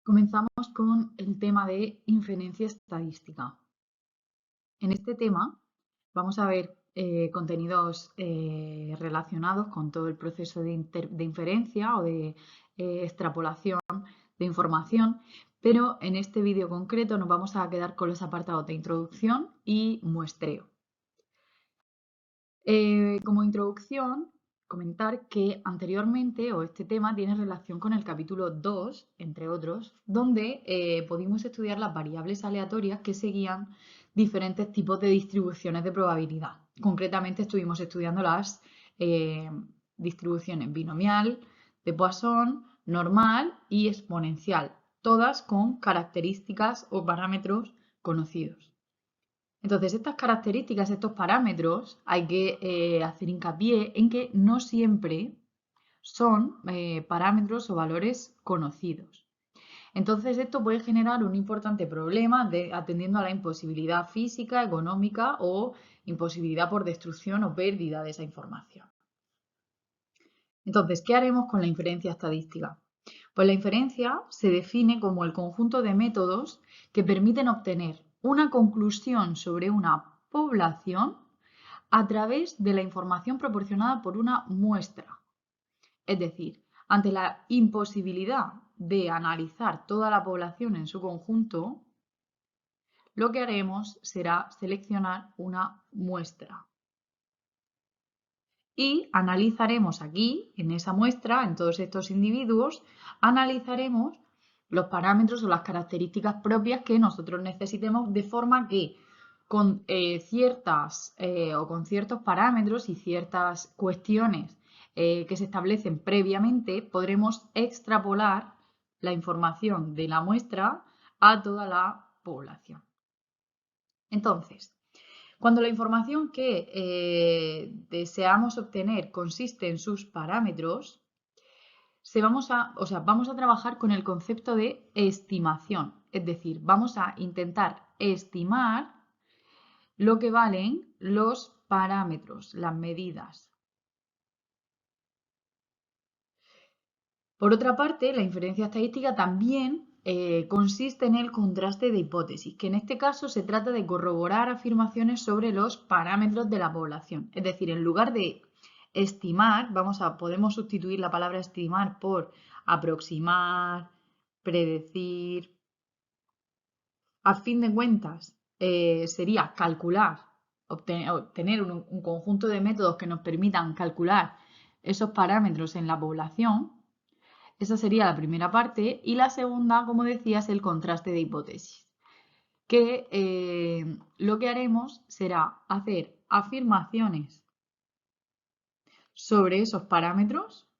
Comenzamos con el tema de inferencia estadística. En este tema vamos a ver contenidos relacionados con todo el proceso de inferencia o de extrapolación de información, pero en este vídeo concreto nos vamos a quedar con los apartados de introducción y muestreo. Como introducción, comentar que anteriormente este tema tiene relación con el capítulo 2, entre otros, donde pudimos estudiar las variables aleatorias que seguían diferentes tipos de distribuciones de probabilidad. Concretamente estuvimos estudiando las distribuciones binomial, de Poisson, normal y exponencial, todas con características o parámetros conocidos. Entonces, estas características, estos parámetros, hay que hacer hincapié en que no siempre son parámetros o valores conocidos. Entonces, esto puede generar un importante problema atendiendo a la imposibilidad física, económica o imposibilidad por destrucción o pérdida de esa información. Entonces, ¿qué haremos con la inferencia estadística? Pues la inferencia se define como el conjunto de métodos que permiten obtener una conclusión sobre una población a través de la información proporcionada por una muestra. Es decir, ante la imposibilidad de analizar toda la población en su conjunto, lo que haremos será seleccionar una muestra. Y analizaremos aquí, en esa muestra, en todos estos individuos, analizaremos los parámetros o las características propias que nosotros necesitemos de forma que con con ciertos parámetros y ciertas cuestiones que se establecen previamente podremos extrapolar la información de la muestra a toda la población. Entonces, cuando la información que deseamos obtener consiste en sus parámetros, vamos a trabajar con el concepto de estimación. Es decir, vamos a intentar estimar lo que valen los parámetros, las medidas. Por otra parte, la inferencia estadística también consiste en el contraste de hipótesis, que en este caso se trata de corroborar afirmaciones sobre los parámetros de la población. Es decir, en lugar de estimar, podemos sustituir la palabra estimar por aproximar, predecir. A fin de cuentas, sería calcular, obtener un conjunto de métodos que nos permitan calcular esos parámetros en la población. Esa sería la primera parte. Y la segunda, como decía, es el contraste de hipótesis. Que lo que haremos será hacer afirmaciones sobre esos parámetros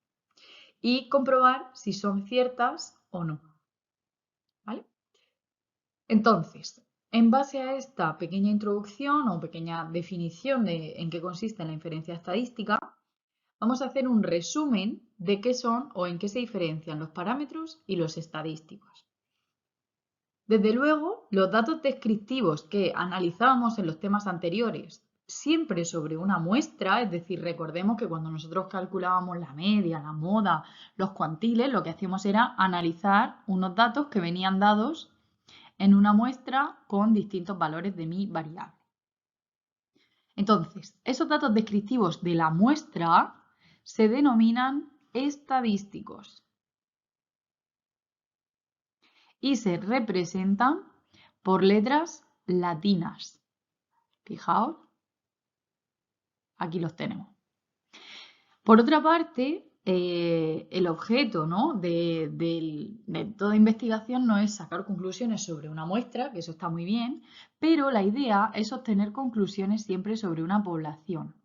y comprobar si son ciertas o no. ¿Vale? Entonces, en base a esta pequeña introducción o pequeña definición de en qué consiste la inferencia estadística, vamos a hacer un resumen de qué son o en qué se diferencian los parámetros y los estadísticos. Desde luego, los datos descriptivos que analizábamos en los temas anteriores, siempre sobre una muestra, es decir, recordemos que cuando nosotros calculábamos la media, la moda, los cuantiles, lo que hacíamos era analizar unos datos que venían dados en una muestra con distintos valores de mi variable. Entonces, esos datos descriptivos de la muestra se denominan estadísticos y se representan por letras latinas. Fijaos, aquí los tenemos. Por otra parte, el objeto, ¿no? de toda investigación no es sacar conclusiones sobre una muestra, que eso está muy bien, pero la idea es obtener conclusiones siempre sobre una población.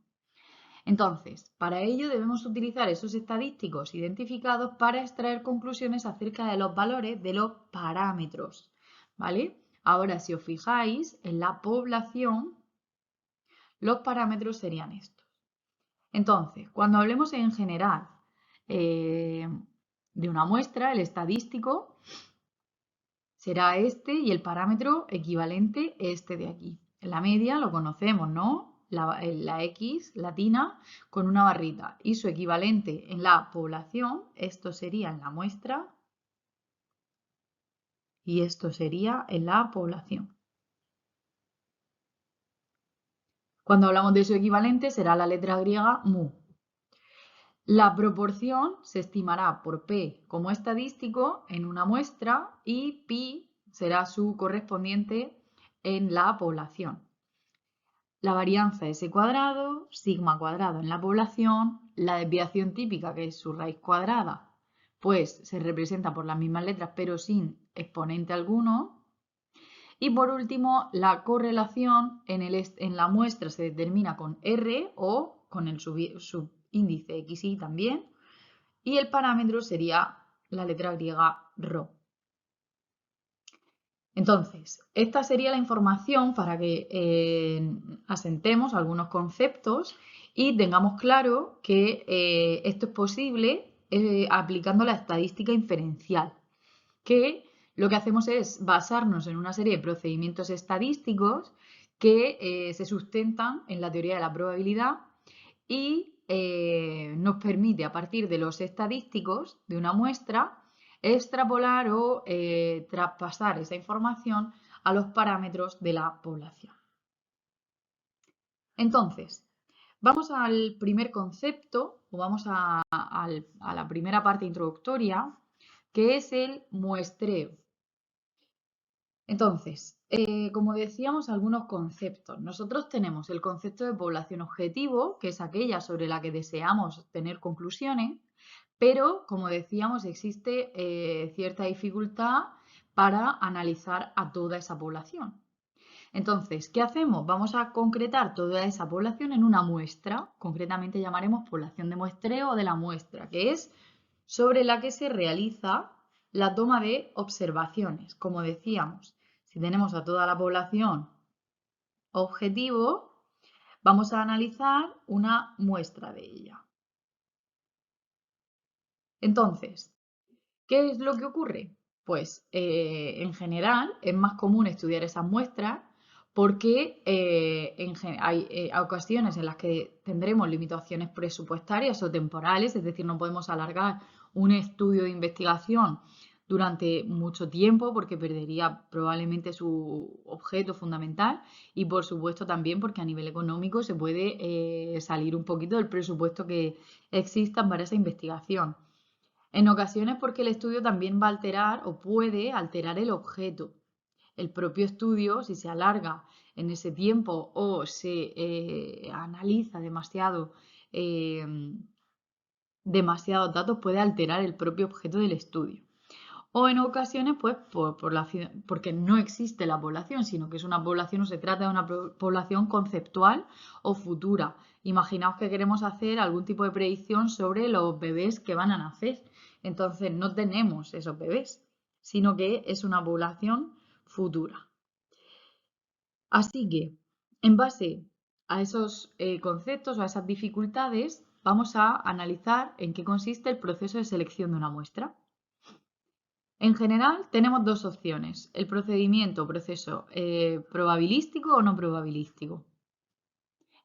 Entonces, para ello debemos utilizar esos estadísticos identificados para extraer conclusiones acerca de los valores de los parámetros, ¿vale? Ahora, si os fijáis, en la población, los parámetros serían estos. Entonces, cuando hablemos en general de una muestra, el estadístico será este y el parámetro equivalente este de aquí. La media lo conocemos, ¿no? La X latina con una barrita y su equivalente en la población, esto sería en la muestra, y esto sería en la población. Cuando hablamos de su equivalente será la letra griega mu. La proporción se estimará por P como estadístico en una muestra y pi será su correspondiente en la población. La varianza S cuadrado, sigma cuadrado en la población, la desviación típica, que es su raíz cuadrada, pues se representa por las mismas letras pero sin exponente alguno. Y por último, la correlación en la muestra se determina con R o con el subíndice XY también. Y el parámetro sería la letra griega ρ. Entonces, esta sería la información para que asentemos algunos conceptos y tengamos claro que esto es posible aplicando la estadística inferencial, que lo que hacemos es basarnos en una serie de procedimientos estadísticos que se sustentan en la teoría de la probabilidad y nos permite, a partir de los estadísticos de una muestra, extrapolar o traspasar esa información a los parámetros de la población. Entonces, vamos al primer concepto o vamos a la primera parte introductoria, que es el muestreo. Entonces, como decíamos, algunos conceptos. Nosotros tenemos el concepto de población objetivo, que es aquella sobre la que deseamos tener conclusiones, pero, como decíamos, existe cierta dificultad para analizar a toda esa población. Entonces, ¿qué hacemos? Vamos a concretar toda esa población en una muestra, concretamente llamaremos población de muestreo o de la muestra, que es sobre la que se realiza la toma de observaciones. Como decíamos, si tenemos a toda la población objetivo, vamos a analizar una muestra de ella. Entonces, ¿qué es lo que ocurre? Pues en general es más común estudiar esas muestras porque hay ocasiones en las que tendremos limitaciones presupuestarias o temporales, es decir, no podemos alargar un estudio de investigación durante mucho tiempo porque perdería probablemente su objeto fundamental y por supuesto también porque a nivel económico se puede salir un poquito del presupuesto que exista para esa investigación. En ocasiones porque el estudio también va a alterar o puede alterar el objeto. El propio estudio, si se alarga en ese tiempo o se analiza eh, demasiados datos, puede alterar el propio objeto del estudio. O en ocasiones, pues, porque no existe la población, sino que es una población o se trata de una población conceptual o futura. Imaginaos que queremos hacer algún tipo de predicción sobre los bebés que van a nacer. Entonces no tenemos esos bebés, sino que es una población futura. Así que, en base a esos conceptos o a esas dificultades, vamos a analizar en qué consiste el proceso de selección de una muestra. En general tenemos dos opciones, el procedimiento o proceso probabilístico o no probabilístico.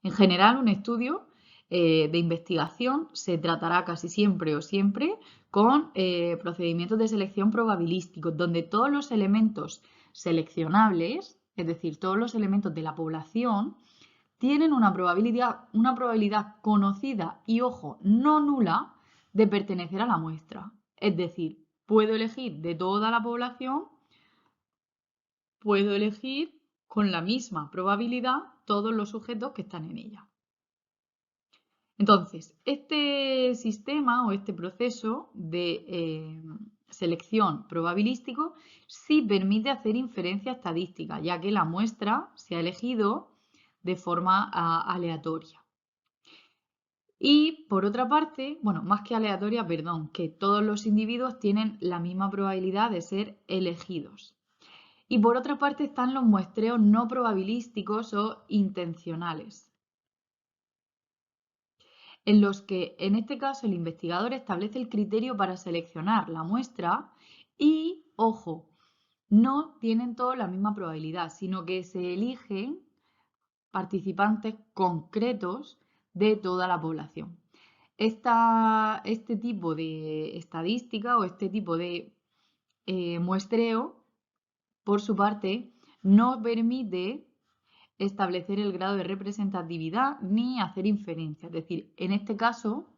En general, un estudio de investigación se tratará casi siempre o siempre con procedimientos de selección probabilísticos, donde todos los elementos seleccionables, es decir, todos los elementos de la población, tienen una probabilidad conocida y, ojo, no nula de pertenecer a la muestra. Es decir, puedo elegir de toda la población, puedo elegir con la misma probabilidad todos los sujetos que están en ella. Entonces, este sistema o este proceso de selección probabilístico sí permite hacer inferencia estadística, ya que la muestra se ha elegido de forma aleatoria. Y por otra parte, bueno, más que aleatoria, perdón, que todos los individuos tienen la misma probabilidad de ser elegidos. Y por otra parte están los muestreos no probabilísticos o intencionales, en los que en este caso el investigador establece el criterio para seleccionar la muestra y, ojo, no tienen todos la misma probabilidad, sino que se eligen participantes concretos de toda la población. Este tipo de estadística o este tipo de muestreo por su parte, no permite establecer el grado de representatividad ni hacer inferencia. Es decir, en este caso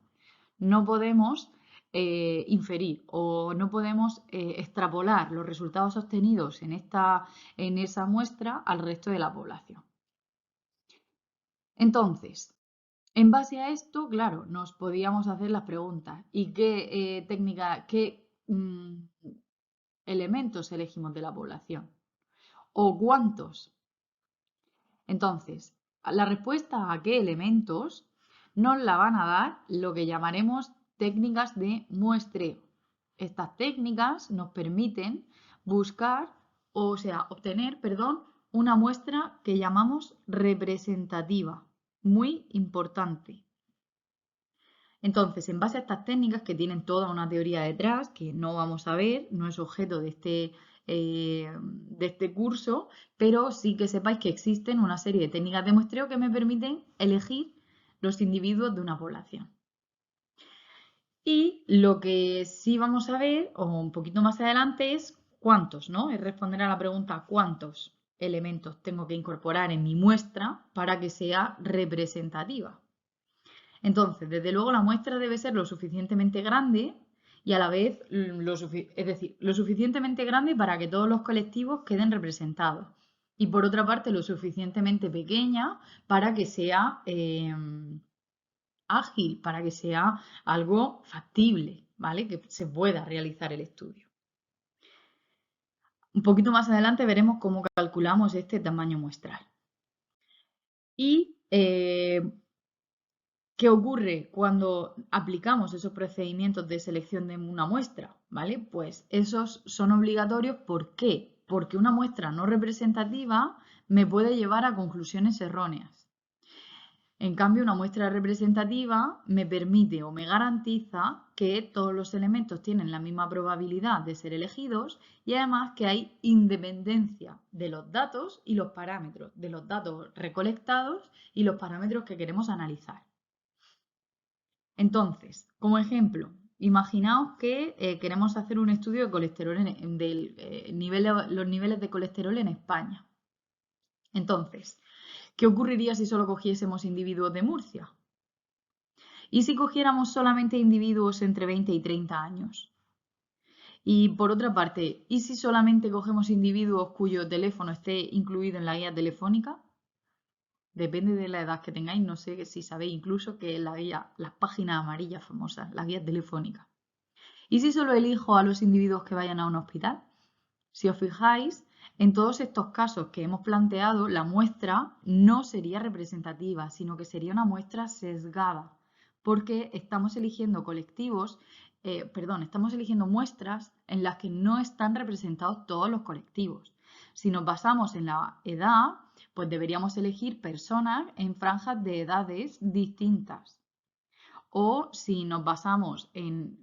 no podemos inferir o no podemos extrapolar los resultados obtenidos en esa muestra al resto de la población. Entonces, en base a esto, claro, nos podíamos hacer las preguntas. ¿Y qué elementos elegimos de la población? ¿O cuántos? Entonces, la respuesta a qué elementos nos la van a dar lo que llamaremos técnicas de muestreo. Estas técnicas nos permiten obtener, una muestra que llamamos representativa, muy importante. Entonces, en base a estas técnicas que tienen toda una teoría detrás, que no vamos a ver, no es objeto de este curso, pero sí que sepáis que existen una serie de técnicas de muestreo que me permiten elegir los individuos de una población. Y lo que sí vamos a ver, o un poquito más adelante, es cuántos, ¿no? Es responder a la pregunta cuántos elementos tengo que incorporar en mi muestra para que sea representativa. Entonces, desde luego la muestra debe ser lo suficientemente grande y a la vez lo suficientemente grande para que todos los colectivos queden representados. Y por otra parte, lo suficientemente pequeña para que sea ágil, para que sea algo factible, ¿vale? Que se pueda realizar el estudio. Un poquito más adelante veremos cómo calculamos este tamaño muestral. Y ¿qué ocurre cuando aplicamos esos procedimientos de selección de una muestra? ¿Vale? Pues esos son obligatorios. ¿Por qué? Porque una muestra no representativa me puede llevar a conclusiones erróneas. En cambio, una muestra representativa me permite o me garantiza que todos los elementos tienen la misma probabilidad de ser elegidos y además que hay independencia de los datos y los parámetros, de los datos recolectados y los parámetros que queremos analizar. Entonces, como ejemplo, imaginaos que queremos hacer un estudio de colesterol los niveles de colesterol en España. Entonces, ¿qué ocurriría si solo cogiésemos individuos de Murcia? ¿Y si cogiéramos solamente individuos entre 20 y 30 años? Y por otra parte, ¿y si solamente cogemos individuos cuyo teléfono esté incluido en la guía telefónica? Depende de la edad que tengáis, no sé si sabéis incluso que la guía, las páginas amarillas famosas, la guía telefónica. ¿Y si solo elijo a los individuos que vayan a un hospital? Si os fijáis, en todos estos casos que hemos planteado, la muestra no sería representativa, sino que sería una muestra sesgada, porque estamos eligiendo estamos eligiendo muestras en las que no están representados todos los colectivos. Si nos basamos en la edad, pues deberíamos elegir personas en franjas de edades distintas. O si nos basamos en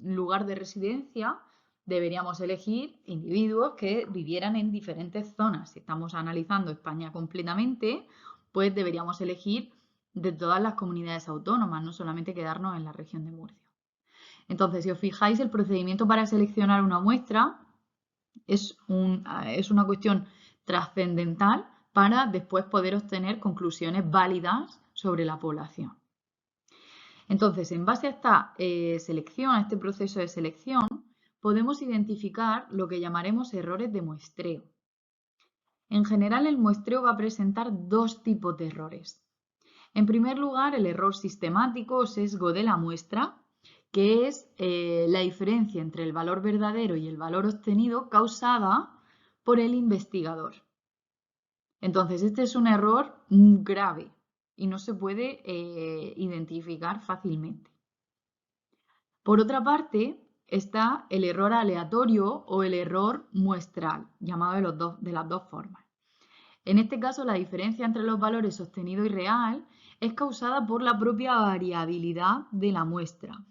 lugar de residencia, deberíamos elegir individuos que vivieran en diferentes zonas. Si estamos analizando España completamente, pues deberíamos elegir de todas las comunidades autónomas, no solamente quedarnos en la región de Murcia. Entonces, si os fijáis, el procedimiento para seleccionar una muestra es una cuestión trascendental para después poder obtener conclusiones válidas sobre la población. Entonces, en base a esta selección, a este proceso de selección, podemos identificar lo que llamaremos errores de muestreo. En general, el muestreo va a presentar dos tipos de errores. En primer lugar, el error sistemático o sesgo de la muestra, que es la diferencia entre el valor verdadero y el valor obtenido causada por el investigador. Entonces, este es un error grave y no se puede identificar fácilmente. Por otra parte, está el error aleatorio o el error muestral, llamado de las dos formas. En este caso, la diferencia entre los valores obtenido y real es causada por la propia variabilidad de la muestra.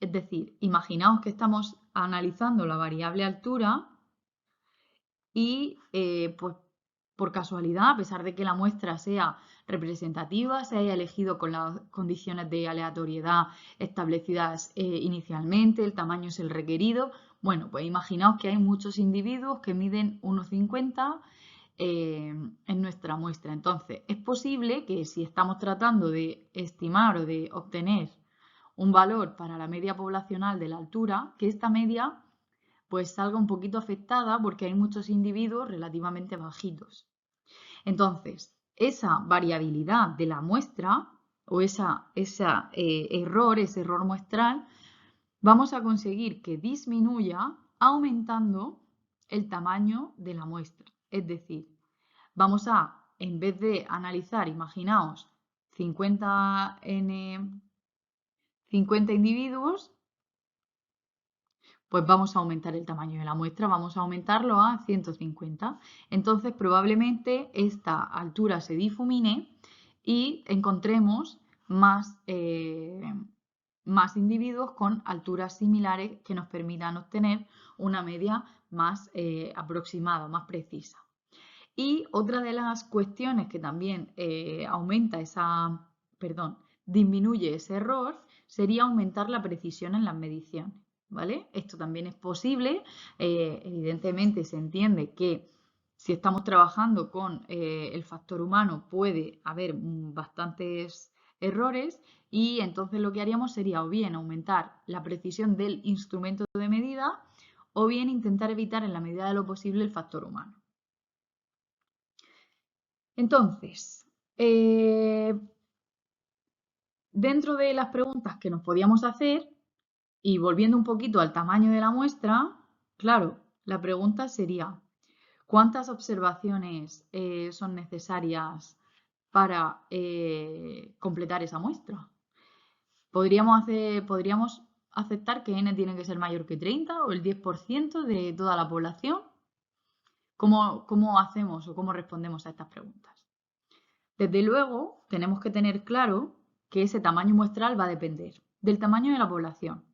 Es decir, imaginaos que estamos analizando la variable altura y pues por casualidad, a pesar de que la muestra sea representativa, se haya elegido con las condiciones de aleatoriedad establecidas inicialmente, el tamaño es el requerido. Bueno, pues imaginaos que hay muchos individuos que miden 1,50 en nuestra muestra. Entonces, es posible que si estamos tratando de estimar o de obtener un valor para la media poblacional de la altura, que esta media pues salga un poquito afectada porque hay muchos individuos relativamente bajitos. Entonces, esa variabilidad de la muestra o ese error muestral, vamos a conseguir que disminuya aumentando el tamaño de la muestra. Es decir, vamos a, en vez de analizar, imaginaos, 50 individuos, pues vamos a aumentar el tamaño de la muestra, vamos a aumentarlo a 150. Entonces, probablemente esta altura se difumine y encontremos más individuos con alturas similares que nos permitan obtener una media más aproximada, más precisa. Y otra de las cuestiones que también disminuye ese error sería aumentar la precisión en las mediciones, ¿vale? Esto también es posible. Evidentemente se entiende que si estamos trabajando con el factor humano puede haber bastantes errores y entonces lo que haríamos sería o bien aumentar la precisión del instrumento de medida o bien intentar evitar en la medida de lo posible el factor humano. Entonces, dentro de las preguntas que nos podíamos hacer y volviendo un poquito al tamaño de la muestra, claro, la pregunta sería, ¿cuántas observaciones son necesarias para completar esa muestra? ¿Podríamos aceptar que n tiene que ser mayor que 30 o el 10% de toda la población? ¿Cómo hacemos o cómo respondemos a estas preguntas? Desde luego, tenemos que tener claro que ese tamaño muestral va a depender del tamaño de la población,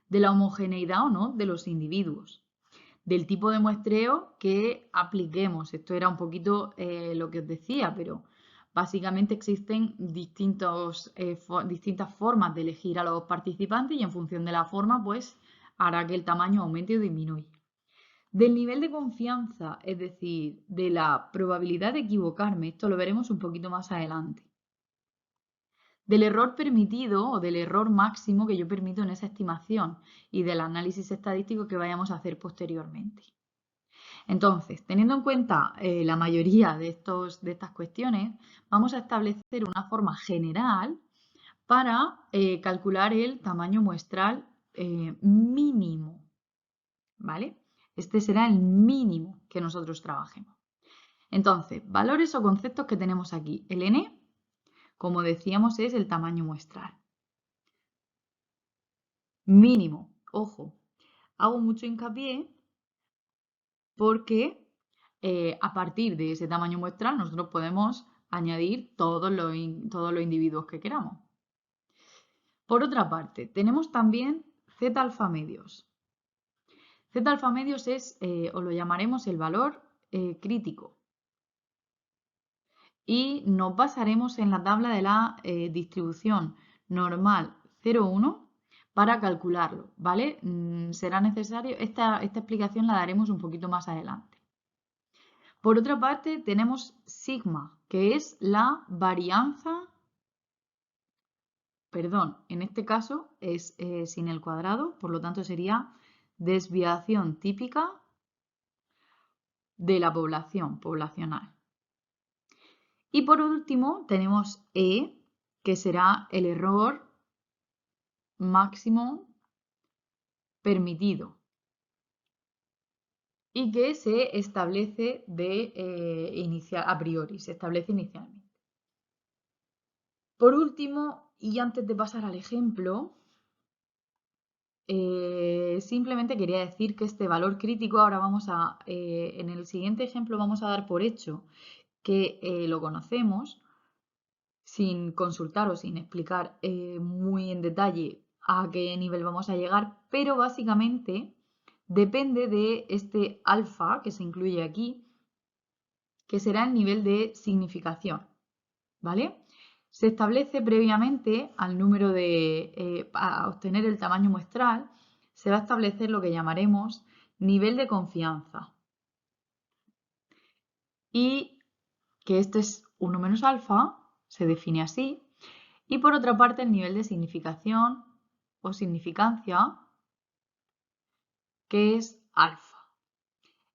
de la homogeneidad o no de los individuos, del tipo de muestreo que apliquemos. Esto era un poquito lo que os decía, pero básicamente existen distintas formas de elegir a los participantes y en función de la forma, pues hará que el tamaño aumente o disminuya. Del nivel de confianza, es decir, de la probabilidad de equivocarme, esto lo veremos un poquito más adelante. Del error permitido o del error máximo que yo permito en esa estimación y del análisis estadístico que vayamos a hacer posteriormente. Entonces, teniendo en cuenta la mayoría de estas cuestiones, vamos a establecer una forma general para calcular el tamaño muestral mínimo, ¿vale? Este será el mínimo que nosotros trabajemos. Entonces, valores o conceptos que tenemos aquí. El n, como decíamos, es el tamaño muestral. Mínimo, ojo, hago mucho hincapié porque a partir de ese tamaño muestral nosotros podemos añadir todos los individuos que queramos. Por otra parte, tenemos también z-alfa medios. Z-alfa medios es, o lo llamaremos el valor crítico. Y nos basaremos en la tabla de la distribución normal 0,1 para calcularlo, ¿vale? Será necesario, esta explicación la daremos un poquito más adelante. Por otra parte, tenemos sigma, que es la varianza, perdón, en este caso es sin el cuadrado, por lo tanto sería desviación típica de la poblacional. Y por último tenemos E, que será el error máximo permitido y que se establece a priori, se establece inicialmente. Por último, y antes de pasar al ejemplo, simplemente quería decir que este valor crítico ahora en el siguiente ejemplo vamos a dar por hecho que lo conocemos sin consultar o sin explicar muy en detalle a qué nivel vamos a llegar, pero básicamente depende de este alfa que se incluye aquí, que será el nivel de significación. ¿vale? Se establece previamente al número para obtener el tamaño muestral, se va a establecer lo que llamaremos nivel de confianza. Y que este es 1 menos alfa, se define así. Y por otra parte el nivel de significación o significancia, que es alfa.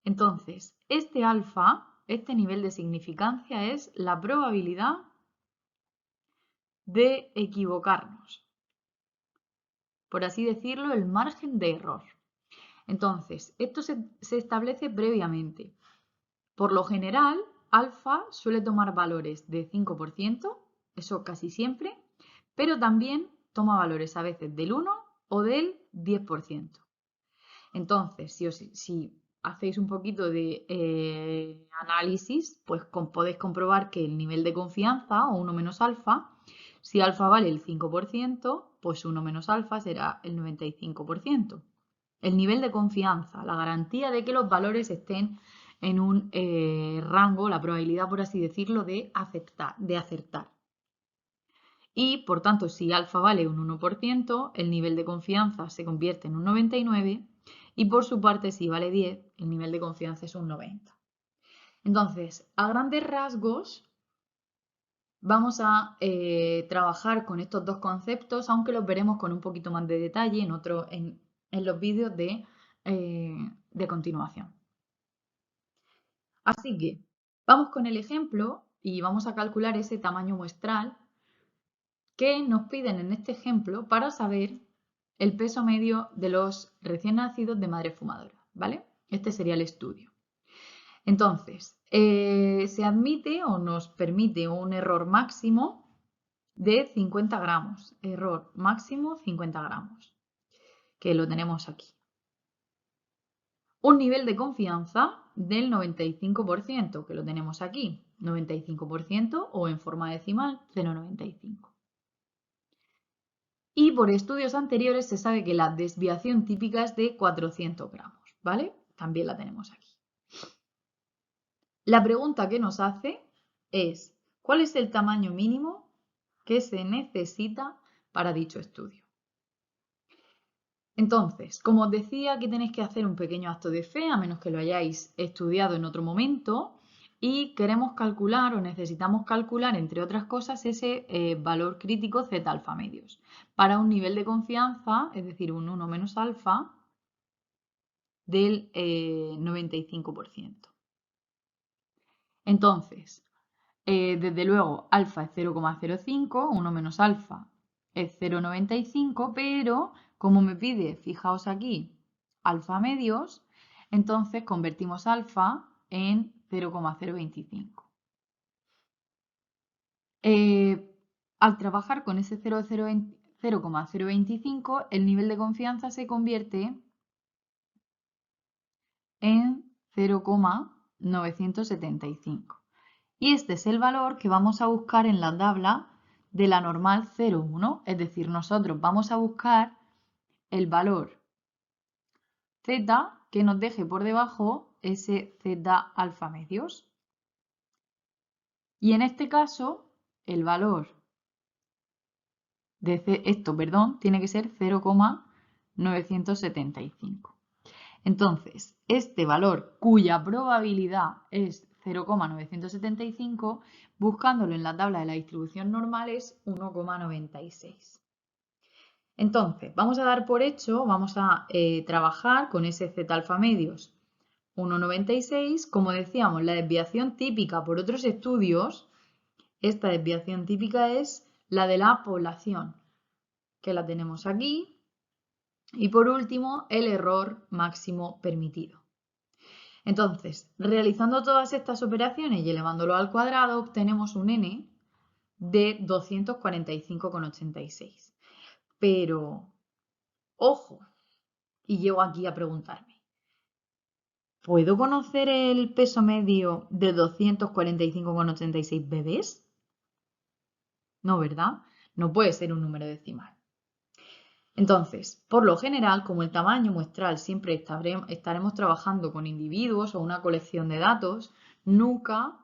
Entonces, este alfa, este nivel de significancia es la probabilidad de equivocarnos. Por así decirlo, el margen de error. Entonces, esto se establece previamente. Por lo general, alfa suele tomar valores de 5%, eso casi siempre, pero también toma valores a veces del 1 o del 10%. Entonces, si hacéis un poquito de análisis, pues podéis comprobar que el nivel de confianza o 1 menos alfa, si alfa vale el 5%, pues 1 menos alfa será el 95%. El nivel de confianza, la garantía de que los valores estén en un rango, la probabilidad, por así decirlo, de acertar. Y, por tanto, si alfa vale un 1%, el nivel de confianza se convierte en un 99%, y por su parte, si vale 10, el nivel de confianza es un 90%. Entonces, a grandes rasgos, vamos a trabajar con estos dos conceptos, aunque los veremos con un poquito más de detalle en los vídeos de continuación. Así que vamos con el ejemplo y vamos a calcular ese tamaño muestral que nos piden en este ejemplo para saber el peso medio de los recién nacidos de madre fumadora, ¿vale? Este sería el estudio. Entonces, se admite o nos permite un error máximo de 50 gramos. Error máximo 50 gramos, que lo tenemos aquí. Un nivel de confianza del 95%, que lo tenemos aquí. 95% o en forma decimal 0,95. Y por estudios anteriores se sabe que la desviación típica es de 400 gramos, ¿vale? También la tenemos aquí. La pregunta que nos hace es, ¿cuál es el tamaño mínimo que se necesita para dicho estudio? Entonces, como os decía, aquí tenéis que hacer un pequeño acto de fe, a menos que lo hayáis estudiado en otro momento, y queremos calcular o necesitamos calcular, entre otras cosas, ese valor crítico Z alfa medios para un nivel de confianza, es decir, un 1 menos alfa del 95%. Entonces, desde luego, alfa es 0,05, 1 menos alfa es 0,95, pero como me pide, fijaos aquí, alfa medios, entonces convertimos alfa en 0,025. Al trabajar con ese 0,025, el nivel de confianza se convierte en 0,975. Y este es el valor que vamos a buscar en la tabla de la normal 0,1. Es decir, nosotros vamos a buscar el valor z que nos deje por debajo ese z alfa medios. Y en este caso, el valor de esto, tiene que ser 0,975. Entonces, este valor cuya probabilidad es 0,975, buscándolo en la tabla de la distribución normal es 1,96. Entonces, vamos a dar por hecho, vamos a trabajar con ese z alfa medios 1,96. Como decíamos, la desviación típica por otros estudios, esta desviación típica es la de la población, que la tenemos aquí. Y por último, el error máximo permitido. Entonces, realizando todas estas operaciones y elevándolo al cuadrado, obtenemos un n de 245,86. Pero, ojo, y llego aquí a preguntarme, ¿puedo conocer el peso medio de 245,86 bebés? No, ¿verdad? No puede ser un número decimal. Entonces, por lo general, como el tamaño muestral siempre estaremos trabajando con individuos o una colección de datos, nunca,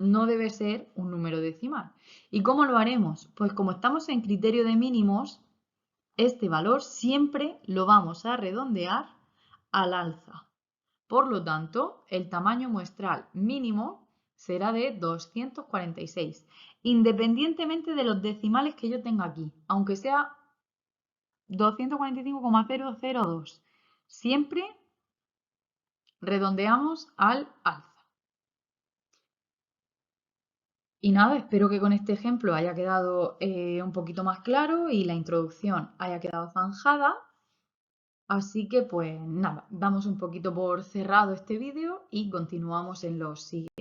no debe ser un número decimal. ¿Y cómo lo haremos? Pues como estamos en criterio de mínimos, este valor siempre lo vamos a redondear al alza. Por lo tanto, el tamaño muestral mínimo será de 246, independientemente de los decimales que yo tenga aquí, aunque sea 245,002. Siempre redondeamos al alza. Y nada, espero que con este ejemplo haya quedado un poquito más claro y la introducción haya quedado zanjada. Así que pues nada, damos un poquito por cerrado este vídeo y continuamos en los siguientes.